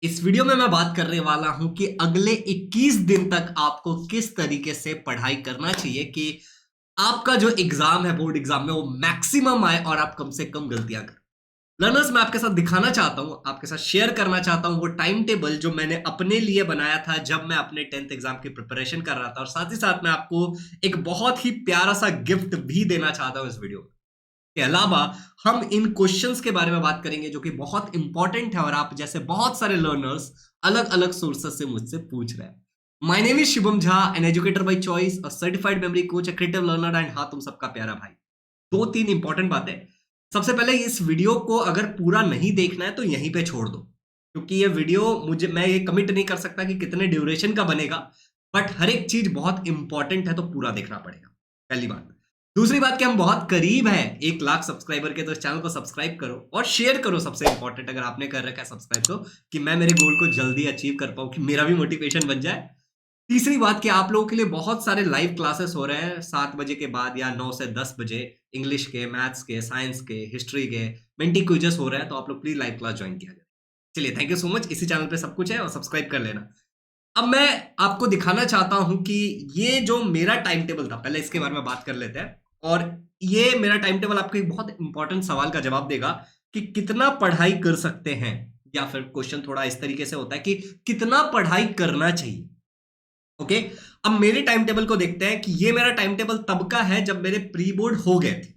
इस वीडियो में मैं बात करने वाला हूं कि अगले 21 दिन तक आपको किस तरीके से पढ़ाई करना चाहिए कि आपका जो एग्जाम है बोर्ड एग्जाम में वो मैक्सिमम आए और आप कम से कम गलतियां करें। लर्नर्स मैं आपके साथ दिखाना चाहता हूं, आपके साथ शेयर करना चाहता हूं वो टाइम टेबल जो मैंने अपने लिए बनाया था जब मैं अपने 10th एग्जाम की प्रिपरेशन कर रहा था, और साथ ही साथ मैं आपको एक बहुत ही प्यारा सा गिफ्ट भी देना चाहता हूं इस वीडियो में। के अलावा हम इन क्वेश्चंस के बारे में बात करेंगे जो कि बहुत इंपॉर्टेंट है और आप जैसे बहुत सारे लर्नर्स अलग अलग सोर्सेस से मुझसे पूछ रहे हैं। My name is Shivam Jha, an educator by choice, a certified memory coach, a creative learner and हाँ, तुम सबका प्यारा भाई। दो तीन इंपॉर्टेंट बातें। सबसे पहले इस वीडियो को अगर पूरा नहीं देखना है तो यहीं पे छोड़ दो, क्योंकि ये वीडियो मैं ये कमिट नहीं कर सकता कि कितने ड्यूरेशन का बनेगा, बट हर एक चीज बहुत इंपॉर्टेंट है तो पूरा देखना पड़ेगा। पहली बात। दूसरी बात कि हम बहुत करीब हैं 1 लाख सब्सक्राइबर के, तो इस चैनल को सब्सक्राइब करो और शेयर करो। सबसे इंपॉर्टेंट, अगर आपने कर रखा है सब्सक्राइब तो, कि मैं मेरे गोल को जल्दी अचीव कर पाऊं, कि मेरा भी मोटिवेशन बन जाए। तीसरी बात कि आप लोगों के लिए बहुत सारे लाइव क्लासेस हो रहे हैं 7 बजे के बाद या 9 से 10 बजे। इंग्लिश के, मैथ्स के, साइंस के, हिस्ट्री के मेंटी क्विजेस हो रहे हैं, तो आप लोग प्लीज लाइव क्लास ज्वाइन किया जाए। चलिए, थैंक यू सो मच। इसी चैनल पे सब कुछ है और सब्सक्राइब कर लेना। अब मैं आपको दिखाना चाहता हूं कि ये जो मेरा टाइम टेबल था, पहले इसके बारे में बात कर लेते हैं। और ये मेरा टाइम टेबल आपको एक बहुत इंपॉर्टेंट सवाल का जवाब देगा कि कितना पढ़ाई कर सकते हैं, या फिर क्वेश्चन थोड़ा इस तरीके से होता है कि कितना पढ़ाई करना चाहिए। ओके। अब मेरे टाइम टेबल को देखते हैं कि ये मेरा टाइम टेबल तब का है जब मेरे प्री बोर्ड हो गए थे।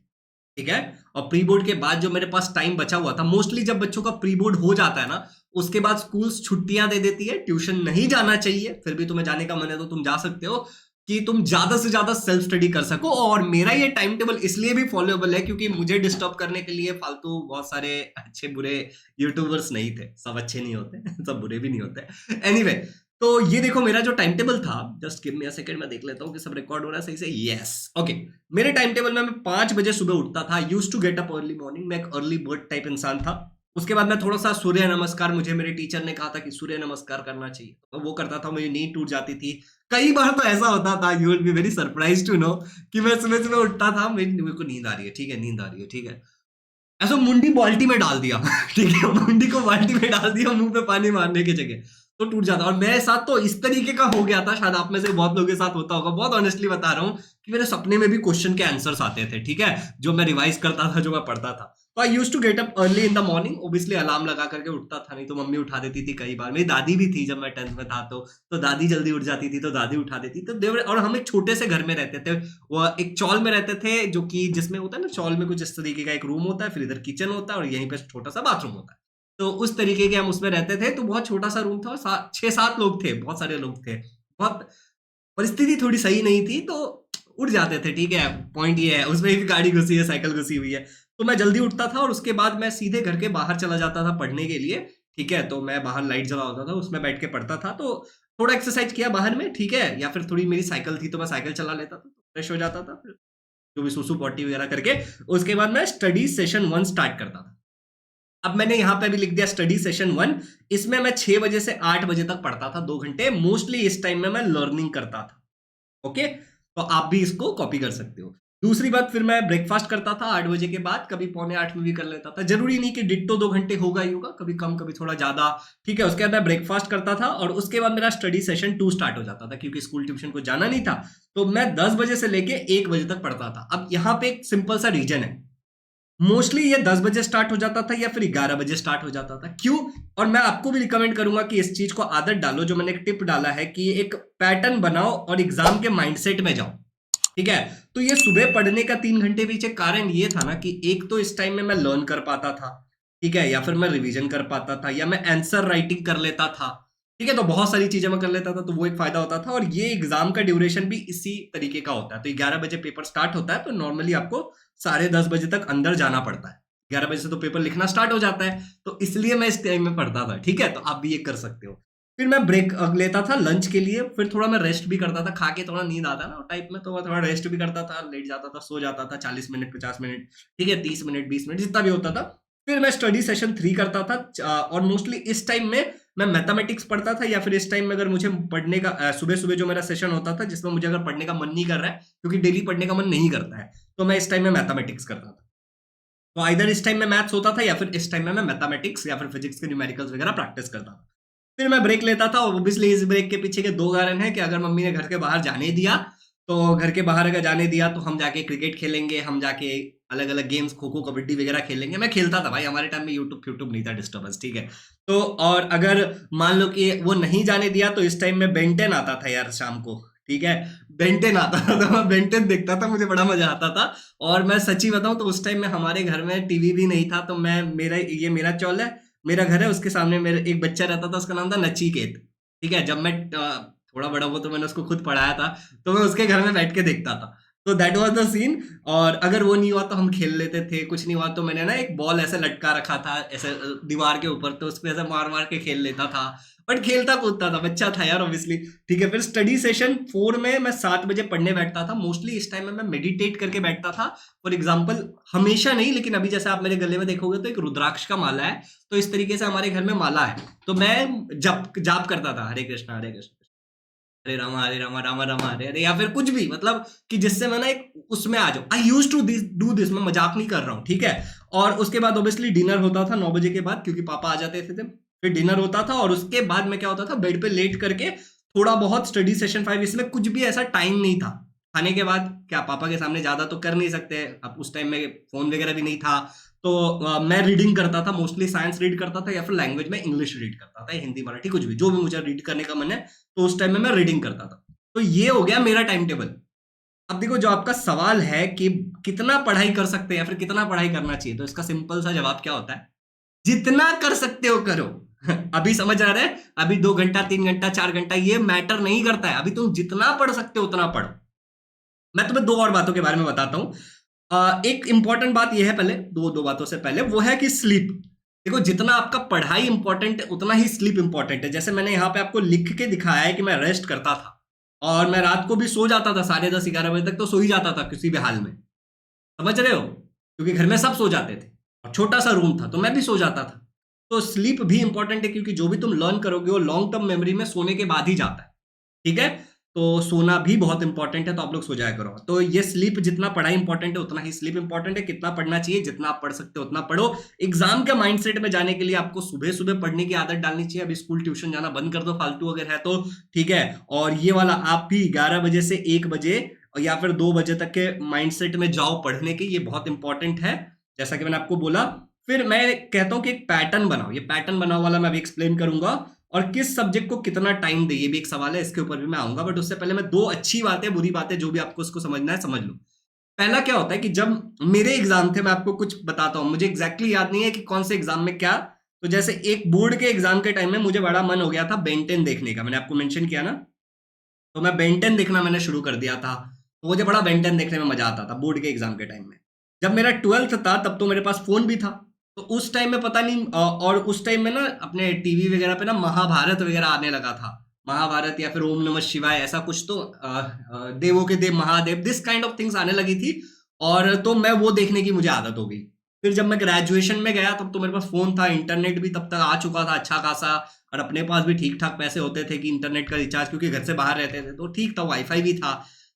ठीक है। और प्री बोर्ड के बाद जो मेरे पास टाइम बचा हुआ था, मोस्टली जब बच्चों का प्री बोर्ड हो जाता है ना, उसके बाद स्कूल्स छुट्टियां दे देती है, ट्यूशन नहीं जाना चाहिए, फिर भी तुम्हें जाने का मन है तो तुम जा सकते हो, कि तुम ज्यादा से ज्यादा सेल्फ स्टडी कर सको। और मेरा ये टाइम टेबल इसलिए भी फॉलोएबल है क्योंकि मुझे डिस्टर्ब करने के लिए फालतू बहुत सारे अच्छे बुरे यूट्यूबर्स नहीं थे। सब अच्छे नहीं होते सब बुरे भी नहीं होते। एनीवे, तो ये देखो मेरा जो टाइम टेबल था, just give me a second, मैं देख लेता हूँ कि सब रिकॉर्ड हो रहा है सही से। Yes, okay. मेरे टाइम टेबल में मैं 5 बजे सुबह उठता था। Use to get up early morning. मैं एक अर्ली बर्ड टाइप इंसान था। उसके बाद मैं थोड़ा सा सूर्य नमस्कार, मुझे मेरे टीचर ने कहा था कि सूर्य नमस्कार करना चाहिए, तो वो करता था, मेरी नींद टूट जाती थी। कई बार तो ऐसा होता था, you will be very surprise to know, कि मैं सुबह सुबह उठता था, मेरे को नींद आ रही है, ठीक है, नींद आ रही है, ठीक है, ऐसा मुंडी बाल्टी में डाल दिया ठीक है, मुंडी को बाल्टी में डाल दिया मुंह पे पानी मारने की जगह, तो टूट जाता। और मेरे साथ तो इस तरीके का हो गया था, शायद आप में से बहुत लोगों के साथ होता होगा, बहुत ऑनेस्टली बता रहा हूँ, कि मेरे सपने में भी क्वेश्चन के आंसर्स आते थे, ठीक है, जो मैं रिवाइज करता था, जो मैं पढ़ता था। तो I used to get up early in the morning. Obviously alarm लगा करके उठता था, नहीं तो मम्मी उठा देती थी। कई बार मेरी दादी भी थी, जब मैं 10th में था तो दादी जल्दी उठ जाती थी, तो दादी उठा देती। तो और हम एक छोटे से घर में रहते थे, वो एक चौल में रहते थे, जो कि जिसमें होता है ना, चौल में कुछ इस तरीके का एक रूम होता है, फिर इधर किचन होता है और यहीं पे छोटा सा बाथरूम होता है। तो उस तरीके के हम उसमें रहते थे, तो बहुत छोटा सा रूम था और 6-7 लोग थे, बहुत सारे लोग थे। बहुत परिस्थिति थोड़ी सही नहीं थी, तो उठ जाते थे, ठीक है। पॉइंट ये है, उसमें भी गाड़ी घुसी है, साइकिल घुसी हुई है। तो मैं जल्दी उठता था और उसके बाद मैं सीधे घर के बाहर चला जाता था पढ़ने के लिए। ठीक है, तो मैं बाहर लाइट जला होता था, उसमें बैठ के पढ़ता था। तो थोड़ा एक्सरसाइज किया बाहर में, ठीक है, या फिर थोड़ी मेरी साइकिल थी तो मैं साइकिल चला लेता था, फ्रेश हो जाता था, फिर जो भी सुसु पॉटी वगैरह करके उसके बाद मैं स्टडी सेशन 1 स्टार्ट करता था। अब मैंने यहां पे भी लिख दिया स्टडी सेशन 1। इसमें मैं 6 बजे से 8 बजे तक पढ़ता था, 2 घंटे। मोस्टली इस टाइम में मैं लर्निंग करता था। ओके, तो आप भी इसको कॉपी कर सकते हो। दूसरी बात, फिर मैं ब्रेकफास्ट करता था 8 बजे के बाद, कभी पौने 8 में भी कर लेता था, जरूरी नहीं कि डिट्टो 2 घंटे होगा ही होगा, कभी कम कभी थोड़ा ज्यादा। ठीक है, उसके बाद मैं ब्रेकफास्ट करता था और उसके बाद मेरा स्टडी सेशन 2 स्टार्ट हो जाता था, क्योंकि स्कूल ट्यूशन को जाना नहीं था। तो मैं 10 बजे से लेके 1 बजे तक पढ़ता था। अब यहाँ पे एक सिंपल सा रीजन है, मोस्टली ये 10 बजे स्टार्ट हो जाता था या फिर 11 बजे स्टार्ट हो जाता था। क्यों? और मैं आपको भी रिकमेंड करूंगा कि इस चीज को आदत डालो, जो मैंने एक टिप डाला है, कि एक पैटर्न बनाओ और एग्जाम के माइंडसेट में जाओ। ठीक है, तो ये सुबह पढ़ने का 3 घंटे पीछे कारण ये था ना, कि एक तो इस टाइम में मैं लर्न कर पाता था, ठीक है, या फिर मैं रिवीजन कर पाता था, या मैं आंसर राइटिंग कर लेता था। ठीक है, तो बहुत सारी चीजें मैं कर लेता था, तो वो एक फायदा होता था। और ये एग्जाम का ड्यूरेशन भी इसी तरीके का होता है। तो 11 बजे पेपर स्टार्ट होता है, तो नॉर्मली आपको 10:30 बजे तक अंदर जाना पड़ता है। 11 बजे से तो पेपर लिखना स्टार्ट हो जाता है, तो इसलिए मैं इस टाइम में पढ़ता था। ठीक है, तो आप भी ये कर सकते हो। फिर मैं ब्रेक लेता था लंच के लिए, फिर थोड़ा मैं रेस्ट भी करता था, खा के थोड़ा नींद आता ना टाइप में, तो मैं थोड़ा रेस्ट भी करता था, लेट जाता था, सो जाता था 40 मिनट 50 मिनट, ठीक है, 30 मिनट 20 मिनट जितना भी होता था। फिर मैं स्टडी सेशन 3 करता था। और मोस्टली इस टाइम में मैं मैथमेटिक्स पढ़ता था, या फिर इस टाइम में अगर मुझे पढ़ने का सुबह सुबह जो मेरा सेशन होता था, जिसमें मुझे अगर पढ़ने का मन नहीं कर रहा है, क्योंकि डेली पढ़ने का मन नहीं करता है, तो मैं इस टाइम में मैथमेटिक्स करता था। तो आइदर इस टाइम में मैथ्स होता था, या फिर इस टाइम में मैं मैथमेटिक्स या फिर फिजिक्स के न्यूमेरिकल्स वगैरह प्रैक्टिस करता था। फिर मैं ब्रेक लेता था, और ऑब्वियसली इस ब्रेक के पीछे के दो कारण है कि अगर मम्मी ने घर के बाहर जाने दिया, तो घर के बाहर अगर जाने दिया तो हम जाके क्रिकेट खेलेंगे, हम जाके अलग अलग गेम्स, खो खो कबड्डी वगैरह खेलेंगे। मैं खेलता था भाई, हमारे टाइम में यूट्यूब फ्यूट्यूब नहीं था, डिस्टर्बेंस, ठीक है। तो और अगर मान लो कि वो नहीं जाने दिया, तो इस टाइम में बेंटेन आता था यार शाम को, ठीक है, बेंटेन आता था, तो मैं बेंटेन देखता था, मुझे बड़ा मजा आता था। और मैं सच्ची बताऊं तो उस टाइम में हमारे घर में टीवी भी नहीं था, तो मैं मेरा चौल है, मेरा घर है, उसके सामने मेरा एक बच्चा रहता था, उसका नाम था नचिकेत, ठीक है। जब मैं थोड़ा बड़ा हुआ तो मैंने उसको खुद पढ़ाया था, तो मैं उसके घर में बैठ के देखता था। तो दैट वाज द सीन। और अगर वो नहीं हुआ तो हम खेल लेते थे, कुछ नहीं हुआ तो मैंने ना एक बॉल ऐसे लटका रखा था ऐसे दीवार के ऊपर, तो उसको ऐसे मार मार के खेल लेता था। बट खेलता कूदता था, बच्चा था यार ऑब्वियसली, ठीक है। फिर स्टडी सेशन 4 में मैं 7 बजे पढ़ने बैठता था मोस्टली। इस टाइम में मैं मेडिटेट करके बैठता था। फॉर एग्जाम्पल, हमेशा नहीं, लेकिन अभी जैसे आप मेरे गले में देखोगे तो एक रुद्राक्ष का माला है, तो इस तरीके से हमारे घर में माला है। तो मैं जप जाप करता था, हरे कृष्णा हरे कृष्णा, हरे रामा रामा रामा हरे हरे, या फिर कुछ भी, मतलब कि जिससे मैं ना एक उसमें आ जाऊं। आई यूज टू डू दिस, मैं मजाक नहीं कर रहा हूँ, ठीक है। और उसके बाद ऑब्वियसली डिनर होता था 9 बजे के बाद, क्योंकि पापा आ जाते थे। फिर डिनर होता था, और उसके बाद में क्या होता था, बेड पे लेट करके थोड़ा बहुत स्टडी सेशन 5, इसमें कुछ भी ऐसा टाइम नहीं था। खाने के बाद क्या पापा के सामने ज्यादा तो कर नहीं सकते, अब उस टाइम में फोन वगैरह भी नहीं था, तो मैं रीडिंग करता था, मोस्टली साइंस रीड करता था, या फिर लैंग्वेज में इंग्लिश रीड करता था, हिंदी मराठी कुछ भी, जो भी मुझे रीड करने का मन है, तो उस टाइम में मैं रीडिंग करता था। तो ये हो गया मेरा टाइम टेबल। अब देखो, जो आपका सवाल है कि कितना पढ़ाई कर सकते हैं या फिर कितना पढ़ाई करना चाहिए, तो इसका सिंपल सा जवाब क्या होता है, जितना कर सकते हो करो। अभी समझ आ रहा है, अभी 2 घंटा 3 घंटा 4 घंटा ये मैटर नहीं करता है, अभी तुम जितना पढ़ सकते हो उतना पढ़ो। मैं तुम्हें दो और बातों के बारे में बताता हूं। एक इंपॉर्टेंट बात यह है, पहले दो बातों से पहले, वो है कि स्लीप। देखो, जितना आपका पढ़ाई इंपॉर्टेंट है उतना ही स्लीप इंपॉर्टेंट है। जैसे मैंने यहाँ पे आपको लिख के दिखाया है कि मैं रेस्ट करता था, और मैं रात को भी सो जाता था 10:30 11 बजे तक, तो सो ही जाता था किसी भी हाल में, समझ रहे हो, क्योंकि घर में सब सो जाते थे और छोटा सा रूम था, तो मैं भी सो जाता था। तो स्लीप भी इंपॉर्टेंट है, क्योंकि जो भी तुम लर्न करोगे वो लॉन्ग टर्म मेमोरी में सोने के बाद ही जाता है, ठीक है। तो सोना भी बहुत इंपॉर्टेंट है, तो आप लोग सो जाया करो। तो ये स्लीप, जितना पढ़ाई इंपॉर्टेंट है उतना ही स्लीप इंपॉर्टेंट है। कितना पढ़ना चाहिए, जितना आप पढ़ सकते हो उतना पढ़ो। एग्जाम के माइंडसेट में जाने के लिए आपको सुबह सुबह पढ़ने की आदत डालनी चाहिए। अभी स्कूल ट्यूशन जाना बंद कर दो फालतू अगर है तो, ठीक है। और ये वाला आप भी 11 बजे से 1 बजे या फिर 2 बजे तक के माइंडसेट में जाओ पढ़ने के, ये बहुत इंपॉर्टेंट है, जैसा कि मैंने आपको बोला। फिर मैं कहता हूं कि एक पैटर्न बनाओ, ये पैटर्न बनाओ वाला मैं अभी एक्सप्लेन करूंगा। और किस सब्जेक्ट को कितना टाइम दे, ये भी एक सवाल है, इसके ऊपर भी मैं आऊंगा। बट उससे पहले मैं दो अच्छी बातें बुरी बातें, जो भी आपको उसको समझना है समझ लो। पहला क्या होता है कि जब मेरे एग्जाम थे, मैं आपको कुछ बताता हूं, मुझे एग्जैक्टली याद नहीं है कि कौन से एग्जाम में क्या। तो जैसे एक बोर्ड के एग्जाम के टाइम में मुझे बड़ा मन हो गया था बेंटेन देखने का, मैंने आपको मेंशन किया ना, तो मैं बेंटेन देखना मैंने शुरू कर दिया था। तो मुझे बड़ा बेंटेन देखने में मजा आता था बोर्ड के एग्जाम के टाइम में। जब मेरा 12th था तब तो मेरे पास फोन भी था, तो उस टाइम में पता नहीं, और उस टाइम में ना अपने टीवी वगैरह पे ना महाभारत वगैरह आने लगा था, महाभारत या फिर ओम नमः शिवाय ऐसा कुछ, तो देवों के देव Mahadev, this kind of things आने लगी थी। और तो मैं वो देखने की मुझे आदत हो गई। फिर जब मैं ग्रेजुएशन में गया तब तो मेरे पास फोन था, इंटरनेट भी तब तक आ चुका था अच्छा खासा, और अपने पास भी ठीक ठाक पैसे होते थे कि इंटरनेट का रिचार्ज, क्योंकि घर से बाहर रहते थे तो ठीक था, वाईफाई भी था।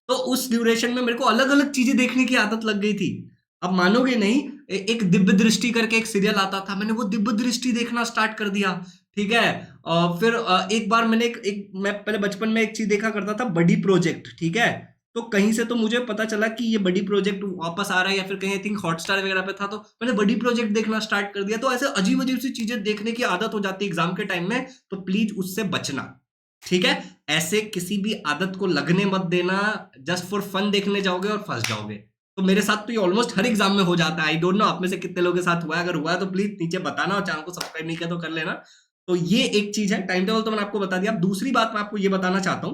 तो उस ड्यूरेशन में मेरे को अलग अलग चीजें देखने की आदत लग गई थी। अब मानोगे नहीं, एक दिव्य दृष्टि करके एक सीरियल आता था, मैंने वो दिव्य दृष्टि देखना स्टार्ट कर दिया, ठीक है। फिर एक बार मैंने मैं पहले बचपन में एक चीज देखा करता था, बड़ी प्रोजेक्ट, ठीक है। तो कहीं से तो मुझे पता चला कि ये बड़ी प्रोजेक्ट वापस आ रहा है, या फिर कहीं आई थिंक हॉटस्टार वगैरह पे था, तो मैंने बड़ी प्रोजेक्ट देखना स्टार्ट कर दिया। तो ऐसे अजीब अजीब सी चीजें देखने की आदत हो जाती है एग्जाम के टाइम में, तो प्लीज उससे बचना, ठीक है। ऐसे किसी भी आदत को लगने मत देना, जस्ट फॉर फन देखने जाओगे और फंस जाओगे। तो मेरे साथ तो ये ऑलमोस्ट हर एग्जाम में हो जाता है। आई डोंट नो आप में से कितने लोगों के साथ हुआ है, अगर हुआ है तो प्लीज नीचे बताना, और चैनल को सब्सक्राइब नहीं किया तो कर लेना। तो ये एक चीज है, टाइम टेबल तो मैंने आपको बता दिया। दूसरी बात मैं आपको ये बताना चाहता हूं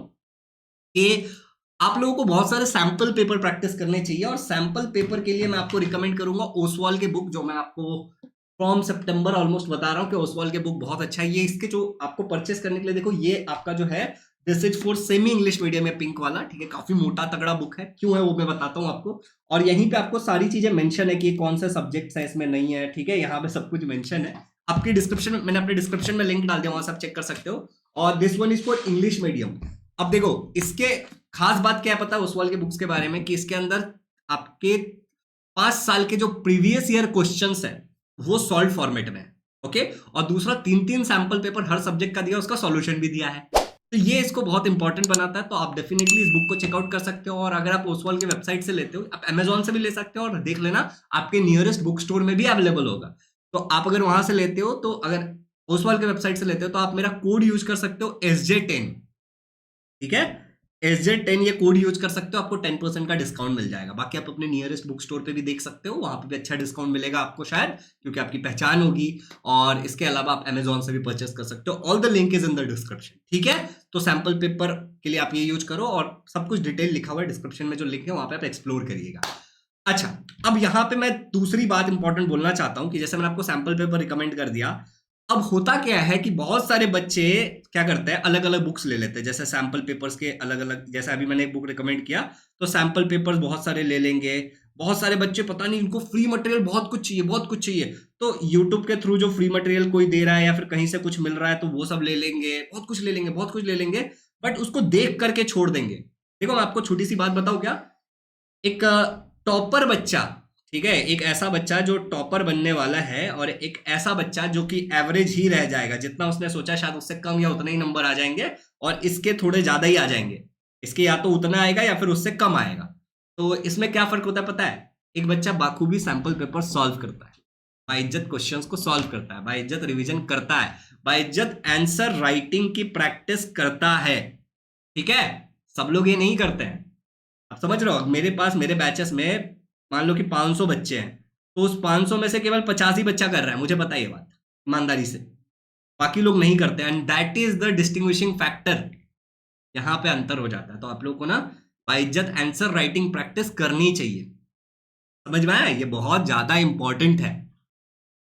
कि आप लोगों को बहुत सारे सैंपल पेपर प्रैक्टिस करने चाहिए, और सैंपल पेपर के लिए मैं आपको रिकमेंड करूंगा ओसवाल के बुक, जो मैं आपको फ्रॉम सितंबर ऑलमोस्ट बता रहा हूं कि ओसवाल के बुक बहुत अच्छा है। ये इसके जो आपको परचेस करने के लिए, देखो ये आपका जो है this is for semi English medium है, पिंक वाला, ठीक है। काफी मोटा तगड़ा बुक है, क्यों है वो मैं बताता हूं आपको। और यहीं पे आपको सारी चीजें मेंशन है कि कौन से सब्जेक्ट्स है इसमें, नहीं है, ठीक है, यहाँ पे सब कुछ मेंशन है। आपकी डिस्क्रिप्शन में, मैंने अपने डिस्क्रिप्शन में लिंक डाल दिया, वहां से आप चेक कर सकते हो। और this one is for English medium. अब देखो, इसके खास बात क्या है पता है ओसवाल के बुक्स के बारे में, कि इसके अंदर आपके 5 साल के जो प्रीवियस ईयर क्वेश्चंस है वो सॉल्व फॉर्मेट में है। ओके, और दूसरा 3-3 सैंपल पेपर हर सब्जेक्ट का दिया, उसका सॉल्यूशन भी दिया है। तो ये इसको बहुत इंपॉर्टेंट बनाता है। तो आप डेफिनेटली इस बुक को चेकआउट कर सकते हो। और अगर आप ओसवाल के वेबसाइट से लेते हो, आप अमेजोन से भी ले सकते हो, और देख लेना आपके नियरेस्ट बुक स्टोर में भी अवेलेबल होगा। तो आप अगर वहां से लेते हो, तो अगर ओसवाल के वेबसाइट से लेते हो, तो आप मेरा कोड यूज कर सकते हो SJ10, ठीक है, SJ10 ये कोड यूज कर सकते हो, आपको 10% का डिस्काउंट मिल जाएगा। बाकी आप अपने नियरेस्ट बुक स्टोर पे भी देख सकते हो, वहां पे भी अच्छा डिस्काउंट मिलेगा आपको शायद, क्योंकि आपकी पहचान होगी। और इसके अलावा आप अमेजोन से भी परचेस कर सकते हो। All the link is in the description, ठीक है। तो सैंपल पेपर के लिए आप ये यूज करो, और सब कुछ डिटेल लिखा हुआ है डिस्क्रिप्शन में, जो लिंक है वहां पे आप एक्सप्लोर करिएगा। अच्छा, अब यहाँ पे मैं दूसरी बात इंपॉर्टेंट बोलना चाहता हूं कि जैसे मैंने आपको सैंपल पेपर रिकमेंड कर दिया, अब होता क्या है कि बहुत सारे बच्चे क्या करते हैं, अलग अलग बुक्स ले लेते हैं। जैसे सैंपल पेपर्स के अलग अलग, जैसे अभी मैंने एक बुक रिकमेंड किया, तो सैंपल पेपर्स बहुत सारे ले लेंगे। बहुत सारे बच्चे पता नहीं इनको फ्री मटेरियल बहुत कुछ चाहिए, बहुत कुछ चाहिए, तो यूट्यूब के थ्रू जो फ्री मटेरियल कोई दे रहा है या फिर कहीं से कुछ मिल रहा है, तो वो सब ले लेंगे, बहुत कुछ ले लेंगे, बहुत कुछ ले लेंगे, बट उसको देख करके छोड़ देंगे। देखो मैं आपको छोटी सी बात बताऊं क्या, एक टॉपर बच्चा, ठीक है, एक ऐसा बच्चा जो टॉपर बनने वाला है, और एक ऐसा बच्चा जो कि एवरेज ही रह जाएगा, जितना उसने सोचा शायद उससे कम या उतने ही नंबर आ जाएंगे, और इसके थोड़े ज्यादा ही आ जाएंगे, इसके या तो उतना आएगा या फिर उससे कम आएगा। तो इसमें क्या फर्क होता है पता है, एक बच्चा बाखूबी सैंपल पेपर सॉल्व करता है, बाइज्जत क्वेश्चंस को सॉल्व करता है, बाइज्जत रिवीजन करता है, बाइज्जत आंसर राइटिंग की प्रैक्टिस करता है, ठीक है। सब लोग ये नहीं करते हैं, आप समझ रहे हो। मेरे पास मेरे बैचेस में मान लो कि 500 बच्चे हैं, तो उस 500 में से केवल 50 ही बच्चा कर रहा है, मुझे पता है ये बात ईमानदारी से, बाकी लोग नहीं करते, and that is the distinguishing factor. यहां पे अंतर हो जाता है। तो आप लोग को ना बाइज्जत आंसर राइटिंग प्रैक्टिस करनी चाहिए, समझ में आया, ये बहुत ज्यादा इंपॉर्टेंट है।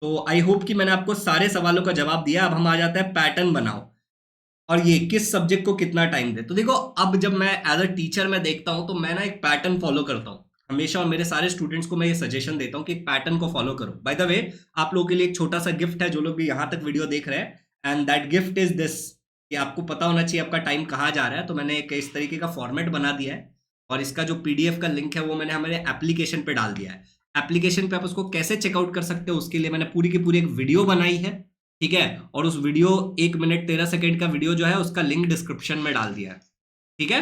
तो आई होप कि मैंने आपको सारे सवालों का जवाब दिया। अब हम आ जाते हैं पैटर्न बनाओ, और ये किस सब्जेक्ट को कितना टाइम दे। तो देखो, अब जब मैं एज अ टीचर मैं देखता हूं, तो मैं ना एक पैटर्न फॉलो करता हूं हमेशा, और मेरे सारे स्टूडेंट्स को मैं ये सजेशन देता हूं कि एक पैटर्न को फॉलो करो। बाय द वे, आप लोगों के लिए एक छोटा सा गिफ्ट है, जो लोग भी यहां तक वीडियो देख रहे हैं, and that gift is this, कि आपको पता होना चाहिए आपका टाइम कहाँ जा रहा है। तो मैंने एक इस तरीके का फॉर्मेट बना दिया है, और इसका जो PDF का लिंक है वो मैंने हमारे एप्लीकेशन पे डाल दिया है। एप्लीकेशन पे आप उसको कैसे चेकआउट कर सकते हो, उसके लिए मैंने पूरी की पूरी एक वीडियो बनाई है, ठीक है। और उस वीडियो 1 मिनट 13 सेकंड का वीडियो जो है, उसका लिंक डिस्क्रिप्शन में डाल दिया है, ठीक है,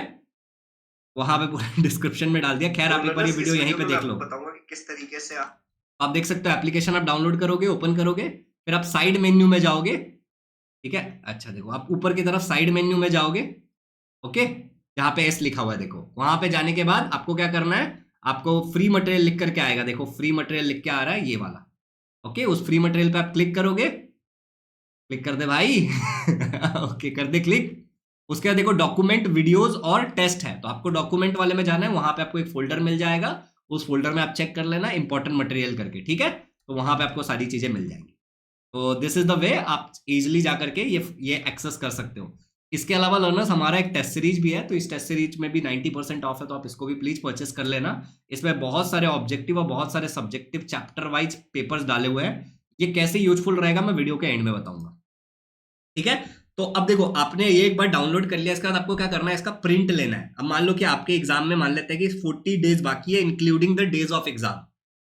वहां पे पूरा डिस्क्रिप्शन में डाल दिया। खैर आप एक बार ये वीडियो यहीं पे देख लो, बताऊंगा कि किस तरीके से आप देख सकते हो। एप्लीकेशन आप डाउनलोड करोगे, ओपन करोगे, फिर आप साइड मेन्यू में जाओगे, ठीक है। अच्छा देखो, आप ऊपर की तरफ साइड मेन्यू में जाओगे, ओके, जहां पे एस लिखा हुआ है, देखो वहां पे जाने के बाद आपको क्या करना है, आपको फ्री मटेरियल लिख करके आएगा, देखो फ्री मटेरियल लिख के आ रहा है ये वाला, ओके। उस फ्री मटेरियल पे आप क्लिक करोगे, क्लिक कर दे भाई ओके, कर दे क्लिक। उसके बाद देखो डॉक्यूमेंट, वीडियोस और टेस्ट है, तो आपको डॉक्यूमेंट वाले में जाना है, वहां पे आपको एक फोल्डर मिल जाएगा, उस फोल्डर में आप चेक कर लेना इंपॉर्टेंट मटेरियल करके, ठीक है। तो वहां पे आपको सारी चीजें मिल जाएंगी। तो दिस इज द वे आप इजिली जा करके ये एक्सेस कर सकते हो। इसके अलावा लर्नर्स, हमारा एक टेस्ट सीरीज भी है, तो इस टेस्ट सीरीज में भी 90% ऑफ है, तो आप इसको भी प्लीज परचेस कर लेना। इसमें बहुत सारे ऑब्जेक्टिव और बहुत सारे सब्जेक्टिव चैप्टर वाइज पेपर्स डाले हुए हैं। ये कैसे यूजफुल रहेगा मैं वीडियो के एंड में बताऊंगा, ठीक है। तो अब देखो, आपने ये एक बार डाउनलोड कर लिया, इसके बाद आपको क्या करना है, इसका प्रिंट लेना है। अब मान लो कि आपके एग्जाम में मान लेते हैं कि 40 डेज बाकी है, including the days of exam.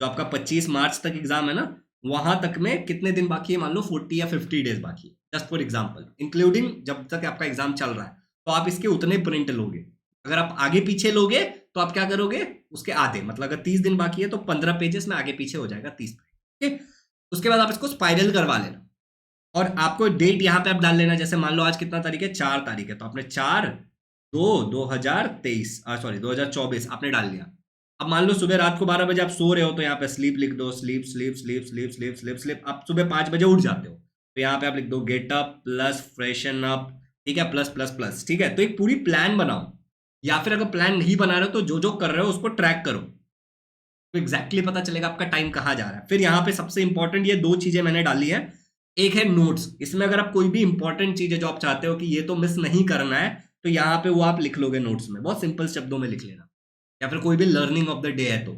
तो आपका 25 मार्च तक एग्जाम है ना, वहां तक में कितने दिन बाकी है, मान लो 40 या 50 डेज बाकी है, जस्ट फॉर एग्जाम्पल, इंक्लूडिंग जब तक आपका एग्जाम चल रहा है। तो आप इसके उतने प्रिंट लोगे। अगर आप आगे पीछे लोगे तो आप क्या करोगे, उसके आधे, मतलब अगर 30 दिन बाकी है तो 15 पेजेस में आगे पीछे हो जाएगा 30 पे। उसके बाद आप इसको स्पाइरल करवा लेना, और आपको डेट यहाँ पे आप डाल लेना। जैसे मान लो आज कितना तारीख है, 4 तारीख है, तो आपने 4/2/2023 सॉरी 2024 आपने डाल दिया। अब मान लो सुबह रात को 12 बजे आप सो रहे हो, तो यहाँ पे स्लीप लिख दो, sleep sleep sleep sleep sleep sleep sleep. आप सुबह 5 बजे उठ जाते हो, तो यहाँ पे आप लिख दो get up plus freshen up, ठीक है, प्लस प्लस प्लस, ठीक है। तो एक पूरी प्लान बनाओ, या फिर अगर प्लान नहीं बना रहे हो तो जो जो कर रहे हो उसको ट्रैक करो, तो एग्जैक्टली पता चलेगा आपका टाइम कहाँ जा रहा है। फिर यहाँ पे सबसे इंपॉर्टेंट ये 2 चीजें मैंने डाली है। एक है नोट्स, इसमें अगर आप कोई भी इंपॉर्टेंट चीज है जो आप चाहते हो कि ये तो मिस नहीं करना है, तो यहाँ पे वो आप लिख लोगे नोट्स में, बहुत सिंपल शब्दों में लिख लेना, या फिर कोई भी लर्निंग ऑफ द डे है तो,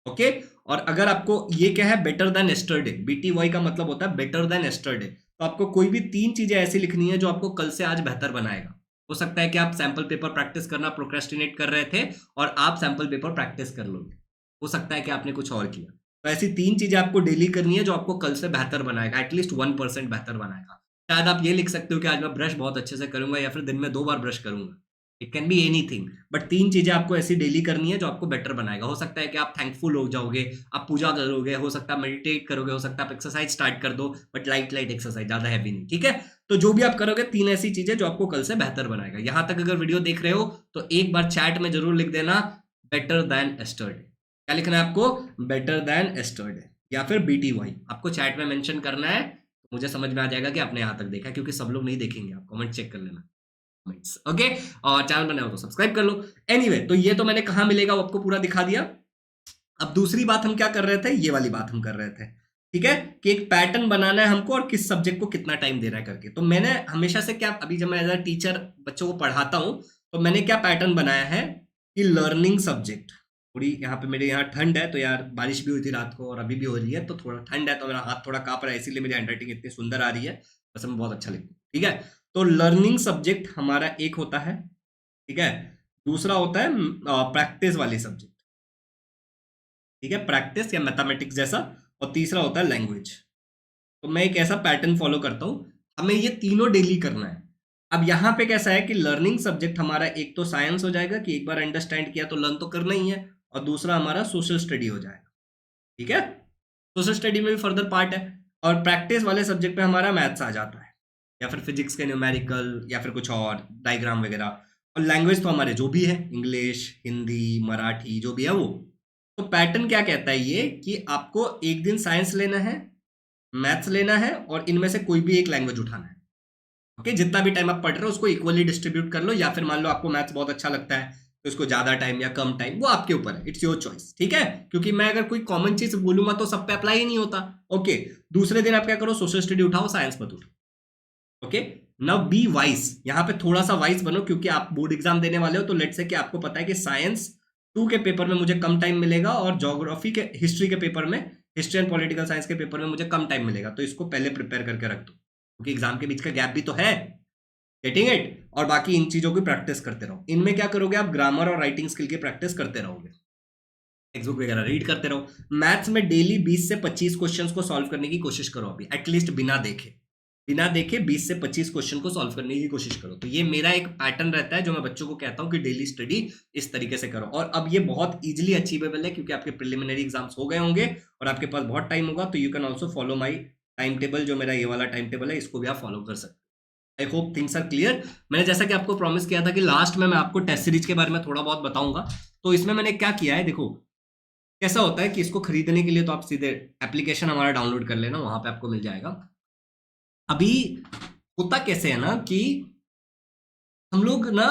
ओके। और अगर आपको ये क्या है, बेटर देन यस्टरडे, BTY का मतलब होता है बेटर देन यस्टरडे, तो आपको कोई भी 3 चीजें ऐसी लिखनी है जो आपको कल से आज बेहतर बनाएगा। हो सकता है कि आप सैंपल पेपर प्रैक्टिस करना प्रोक्रेस्टिनेट कर रहे थे, और आप सैंपल पेपर प्रैक्टिस कर लोगे। हो सकता है कि आपने कुछ और किया, तो ऐसी 3 चीजें आपको डेली करनी है जो आपको कल से बेहतर बनाएगा, एटलीस्ट 1% बेहतर बनाएगा। शायद आप ये लिख सकते हो कि आज मैं ब्रश बहुत अच्छे से करूंगा या फिर दिन में 2 बार ब्रश करूंगा, it can be anything, but 3 चीजें आपको ऐसी डेली करनी है जो आपको बेटर बनाएगा। हो सकता है कि आप थैंकफुल हो जाओगे, आप पूजा करोगे, हो सकता है मेडिटेट करोगे, हो सकता है आप एक्सरसाइज स्टार्ट कर दो, बट लाइट एक्सरसाइज, ज्यादा हैवी नहीं, ठीक है। तो जो भी आप करोगे 3 ऐसी चीजें जो आपको कल से बेहतर बनाएगा। यहां तक अगर वीडियो देख रहे हो तो एक बार चैट में जरूर लिख देना बेटर देन एस्टरडे। क्या लिखना है आपको? बेटर देन एस्टरडे या फिर BTY आपको चैट में मेंशन करना है। मुझे समझ में आ जाएगा कि आपने यहां तक देखा, क्योंकि सब लोग नहीं देखेंगे, आप कमेंट चेक कर लेना। ओके, और चैनल बनाओ तो सब्सक्राइब कर लो। एनीवे, तो ये तो मैंने कहां मिलेगा वो आपको पूरा दिखा दिया। अब दूसरी बात हम क्या कर रहे थे, ये वाली बात हम कर रहे थे, ठीक है, कि एक पैटर्न बनाना है हमको और किस सब्जेक्ट को कितना टाइम देना है करके। तो मैंने हमेशा से क्या, अभी जब मैं एज अ टीचर बच्चों को पढ़ाता हूं तो मैंने क्या पैटर्न बनाया है कि लर्निंग सब्जेक्ट, थोड़ी यहाँ पे मेरे यहाँ ठंड है तो यार बारिश भी हुई थी रात को और अभी भी हो रही है, तो थोड़ा ठंड है तो मेरा हाथ थोड़ा कांप रहा है, इसीलिए मेरी हैंडराइटिंग इतनी सुंदर आ रही है, बस मैं बहुत अच्छा लिखूँ, ठीक है। तो लर्निंग सब्जेक्ट हमारा एक होता है, ठीक है, दूसरा होता है प्रैक्टिस वाली सब्जेक्ट, ठीक है, प्रैक्टिस या मैथमेटिक्स जैसा, और तीसरा होता है लैंग्वेज। तो मैं एक ऐसा पैटर्न फॉलो करता हूं, हमें ये तीनों डेली करना है। अब यहां पे कैसा है कि लर्निंग सब्जेक्ट हमारा एक तो साइंस हो जाएगा कि एक बार अंडरस्टैंड किया तो लर्न तो करना ही है, और दूसरा हमारा सोशल स्टडी हो जाएगा, ठीक है, सोशल स्टडी में भी फर्दर पार्ट है, और प्रैक्टिस वाले सब्जेक्ट में हमारा मैथ्स आ जाता है या फिर फिजिक्स के न्यूमेरिकल या फिर कुछ और डायग्राम वगैरह, और लैंग्वेज तो हमारे जो भी है, इंग्लिश, हिंदी, मराठी, जो भी है वो। तो पैटर्न क्या कहता है ये कि आपको एक दिन साइंस लेना है, मैथ्स लेना है, और इनमें से कोई भी एक लैंग्वेज उठाना है। ओके, जितना भी टाइम आप पढ़ रहे हो उसको इक्वली डिस्ट्रीब्यूट कर लो, या फिर मान लो आपको मैथ्स बहुत अच्छा लगता है तो इसको ज्यादा टाइम या कम टाइम, वो आपके ऊपर है, इट्स योर चॉइस, ठीक है, क्योंकि मैं अगर कोई कॉमन चीज बोलूंगा तो सब पे अप्लाई ही नहीं होता। ओके, दूसरे दिन आप क्या करो, सोशल स्टडी उठाओ, साइंस मत उठाओ। ओके, नाउ बी वाइज, यहां पे थोड़ा सा वाइज बनो, क्योंकि आप बोर्ड एग्जाम देने वाले हो, तो लेट्स से कि आपको पता है कि साइंस 2 के पेपर में मुझे कम टाइम मिलेगा और ज्योग्राफी के, हिस्ट्री के पेपर में, हिस्ट्री एंड पॉलिटिकल साइंस के पेपर में मुझे कम टाइम मिलेगा, तो इसको पहले प्रिपेयर करके रख दो, क्योंकि एग्जाम के बीच का गैप भी तो है, गेटिंग इट। और बाकी इन चीजों की प्रैक्टिस करते रहो। इनमें क्या करोगे आप, ग्रामर और राइटिंग स्किल की प्रैक्टिस करते रहोगे, टेक्स्ट बुक वगैरह रीड करते रहो। मैथ्स में डेली 20 से 25 क्वेश्चंस को सॉल्व करने की कोशिश करो, अभी एटलीस्ट बिना देखे 20 से 25 क्वेश्चन को सॉल्व करने की कोशिश करो। तो ये मेरा एक पैटर्न रहता है जो मैं बच्चों को कहता हूं कि डेली स्टडी इस तरीके से करो, और अब ये बहुत इजीली अचीवेबल है क्योंकि आपके प्रिलिमिनरी एग्जाम्स हो गए होंगे और आपके पास बहुत टाइम होगा, तो you can also follow my time table, जो मेरा ये वाला टाइम टेबल है, इसको भी आप फॉलो कर सकते हो। I hope things are clear. मैंने जैसा कि आपको प्रॉमिस किया था कि लास्ट में मैं आपको टेस्ट सीरीज के बारे में थोड़ा बहुत बताऊंगा, तो इसमें मैंने क्या किया है, देखो कैसा होता है कि इसको खरीदने के लिए तो आप सीधे एप्लीकेशन हमारा डाउनलोड कर लेना, वहां पे आपको मिल जाएगा। अभी होता कैसे है ना कि हम लोग ना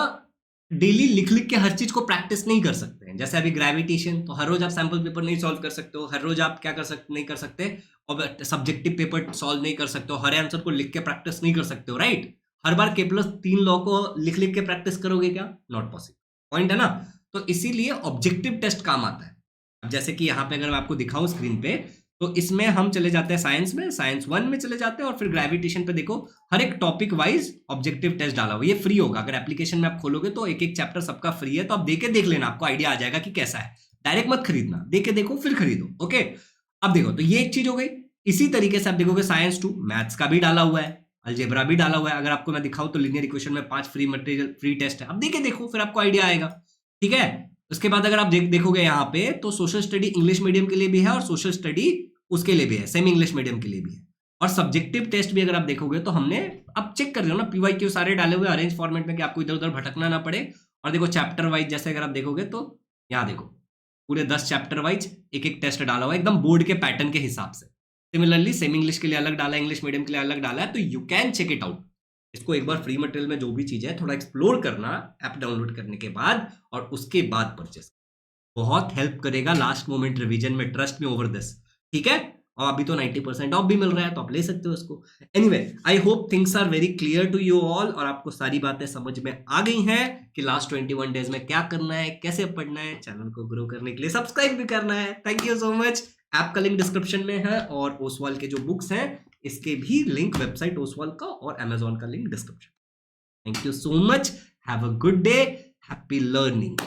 डेली लिख लिख के हर चीज को प्रैक्टिस नहीं कर सकते हैं। जैसे अभी ग्रेविटेशन, तो हर रोज आप सैंपल पेपर नहीं सॉल्व कर सकते हो, हर रोज आप क्या कर सकते नहीं कर सकते, और सब्जेक्टिव पेपर सॉल्व नहीं कर सकते हो, हर आंसर को लिख के प्रैक्टिस नहीं कर सकते हो, राइट। हर बार K+3 लॉ को लिख लिख के प्रैक्टिस करोगे क्या, नॉट पॉसिबल, पॉइंट है ना। तो इसीलिए ऑब्जेक्टिव टेस्ट काम आता है। अब जैसे कि यहाँ पे अगर मैं आपको दिखाऊं स्क्रीन पे, तो इसमें हम चले जाते हैं साइंस में, साइंस 1 में चले जाते हैं, और फिर ग्रेविटेशन पे देखो हर एक टॉपिक वाइज ऑब्जेक्टिव टेस्ट डाला हुआ, ये फ्री होगा। अगर एप्लीकेशन में आप खोलोगे तो एक एक चैप्टर सबका फ्री है, तो आप देख लेना, आपको आइडिया आ जाएगा कि कैसा है। डायरेक्ट मत खरीदना, देखो फिर खरीदो। ओके, अब देखो, तो ये एक चीज हो गई। इसी तरीके से आप देखोगे साइंस 2 मैथ्स का भी डाला हुआ है, अलजेब्रा भी डाला हुआ है। अगर आपको मैं दिखाऊं तो लीनियर इक्वेशन में 5 फ्री मटेरियल, फ्री टेस्ट है, अब देखो फिर आपको आइडिया आएगा, ठीक है। उसके बाद अगर आप देखोगे यहाँ पे, तो सोशल स्टडी इंग्लिश मीडियम के लिए भी है और सोशल स्टडी उसके लिए भी है, सेमी इंग्लिश मीडियम के लिए भी है। और सब्जेक्टिव टेस्ट भी अगर आप देखोगे तो हमने, अब चेक कर लो ना, PYQ सारे डाले हुए अरेंज फॉर्मेट में कि आपको इधर उधर भटकना ना पड़े। और देखो चैप्टर वाइज, जैसे अगर आप देखोगे तो यहाँ देखो पूरे 10 चैप्टर वाइज एक एक टेस्ट डाला हुआ है, एकदम बोर्ड के पैटर्न के हिसाब से। सिमिलरली सेमी इंग्लिश के लिए अलग डाला है, इंग्लिश मीडियम के लिए अलग डाला है, तो you can check it out. इसको एक बार फ्री मटेरियल में जो भी चीज है थोड़ा एक्सप्लोर करना ऐप डाउनलोड करने के बाद, और उसके बाद परचेस, बहुत हेल्प करेगा लास्ट मोमेंट रिवीजन में, ट्रस्ट मी ओवर दिस, ठीक है। और अभी तो 90% ऑफ भी मिल रहा है, तो आप ले सकते हो इसको। Anyway, I hope things are very clear to you all, और आपको सारी बातें समझ में आ गई हैं कि लास्ट 21 डेज में क्या करना है, कैसे पढ़ना है। चैनल को ग्रो करने के लिए सब्सक्राइब भी करना है। Thank you so much. App का लिंक डिस्क्रिप्शन में है, और ओसवाल के जो बुक्स हैं इसके भी लिंक, वेबसाइट ओसवाल का और अमेजोन का link description. Thank you so much, have a good day, happy learning.